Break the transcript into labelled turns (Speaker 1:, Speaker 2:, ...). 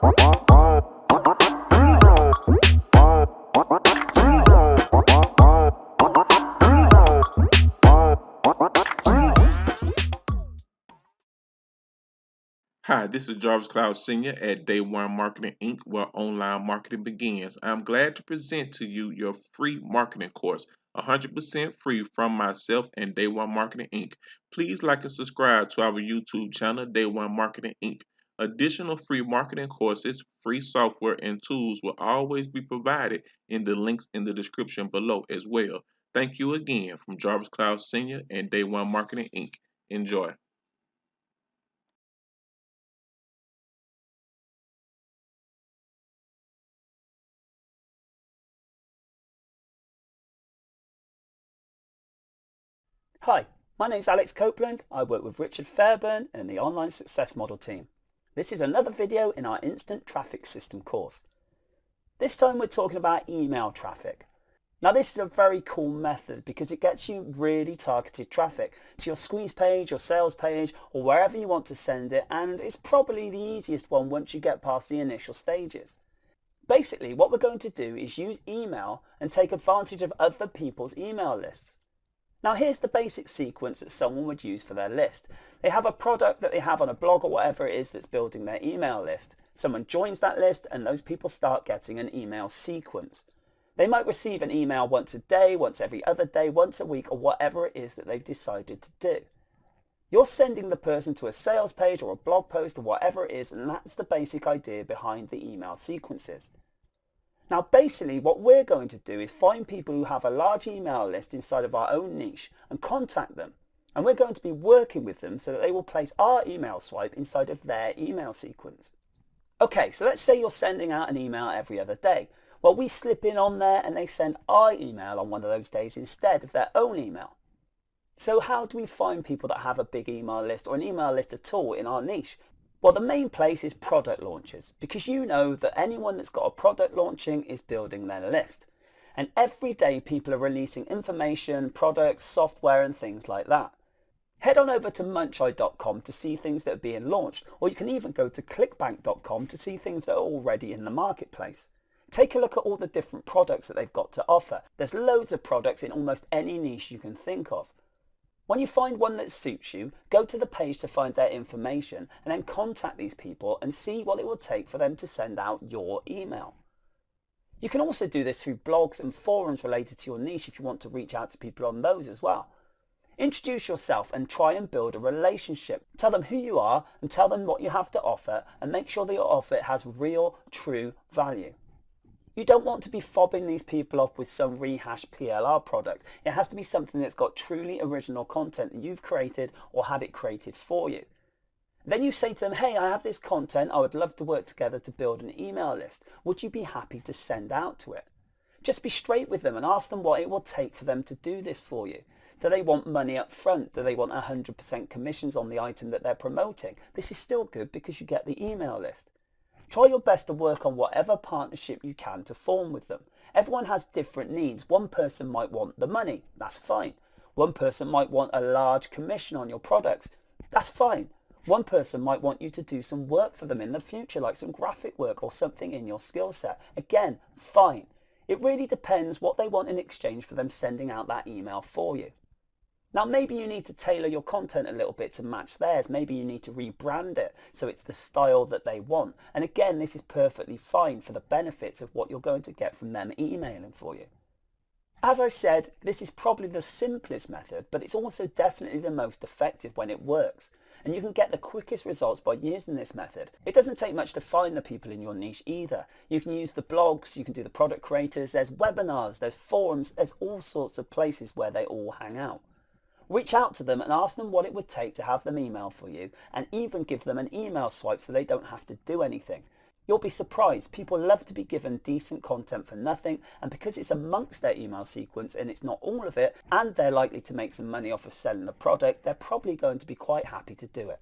Speaker 1: Hi, this is Jarvis Cloud Sr. at Day1Marketing Inc., where online marketing begins. I'm glad to present to you your free marketing course, 100% free from myself and Day1Marketing Inc. Please like and subscribe to our YouTube channel, Day1Marketing Inc. Additional free marketing courses, free software, and tools will always be provided in the links in the description below as well. Thank you again from Jarvis Cloud Sr. and Day1Marketing Inc. Enjoy.
Speaker 2: Hi, my name's Alex Copeland. I work with Richard Fairburn and the Online Success Model team. This is another video in our Instant Traffic System course. This time we're talking about email traffic. Now this is a very cool method because it gets you really targeted traffic to your squeeze page, your sales page, or wherever you want to send it, and it's probably the easiest one once you get past the initial stages. Basically, what we're going to do is use email and take advantage of other people's email lists. Now here's the basic sequence that someone would use for their list. They have a product that they have on a blog or whatever it is that's building their email list. Someone joins that list and those people start getting an email sequence. They might receive an email once a day, once every other day, once a week, or whatever it is that they've decided to do. You're sending the person to a sales page or a blog post or whatever it is, and that's the basic idea behind the email sequences. Now basically what we're going to do is find people who have a large email list inside of our own niche and contact them. And we're going to be working with them so that they will place our email swipe inside of their email sequence. Okay, so let's say you're sending out an email every other day. Well, we slip in on there and they send our email on one of those days instead of their own email. So how do we find people that have a big email list or an email list at all in our niche? Well, the main place is product launches, because you know that anyone that's got a product launching is building their list. And every day people are releasing information, products, software and things like that. Head on over to muncheye.com to see things that are being launched, or you can even go to clickbank.com to see things that are already in the marketplace. Take a look at all the different products that they've got to offer. There's loads of products in almost any niche you can think of. When you find one that suits you, go to the page to find their information and then contact these people and see what it will take for them to send out your email. You can also do this through blogs and forums related to your niche if you want to reach out to people on those as well. Introduce yourself and try and build a relationship. Tell them who you are and tell them what you have to offer, and make sure that your offer has real, true value. You don't want to be fobbing these people off with some rehashed PLR product. It has to be something that's got truly original content that you've created or had it created for you. Then you say to them, hey, I have this content. I would love to work together to build an email list. Would you be happy to send out to it? Just be straight with them and ask them what it will take for them to do this for you. Do they want money up front? Do they want 100% commissions on the item that they're promoting? This is still good because you get the email list. Try your best to work on whatever partnership you can to form with them. Everyone has different needs. One person might want the money. That's fine. One person might want a large commission on your products. That's fine. One person might want you to do some work for them in the future, like some graphic work or something in your skill set. Again, fine. It really depends what they want in exchange for them sending out that email for you. Now maybe you need to tailor your content a little bit to match theirs. Maybe you need to rebrand it so it's the style that they want. And again, this is perfectly fine for the benefits of what you're going to get from them emailing for you. As I said, this is probably the simplest method, but it's also definitely the most effective when it works. And you can get the quickest results by using this method. It doesn't take much to find the people in your niche either. You can use the blogs, you can do the product creators, there's webinars, there's forums, there's all sorts of places where they all hang out. Reach out to them and ask them what it would take to have them email for you, and even give them an email swipe so they don't have to do anything. You'll be surprised. People love to be given decent content for nothing, and because it's amongst their email sequence and it's not all of it, and they're likely to make some money off of selling the product, they're probably going to be quite happy to do it.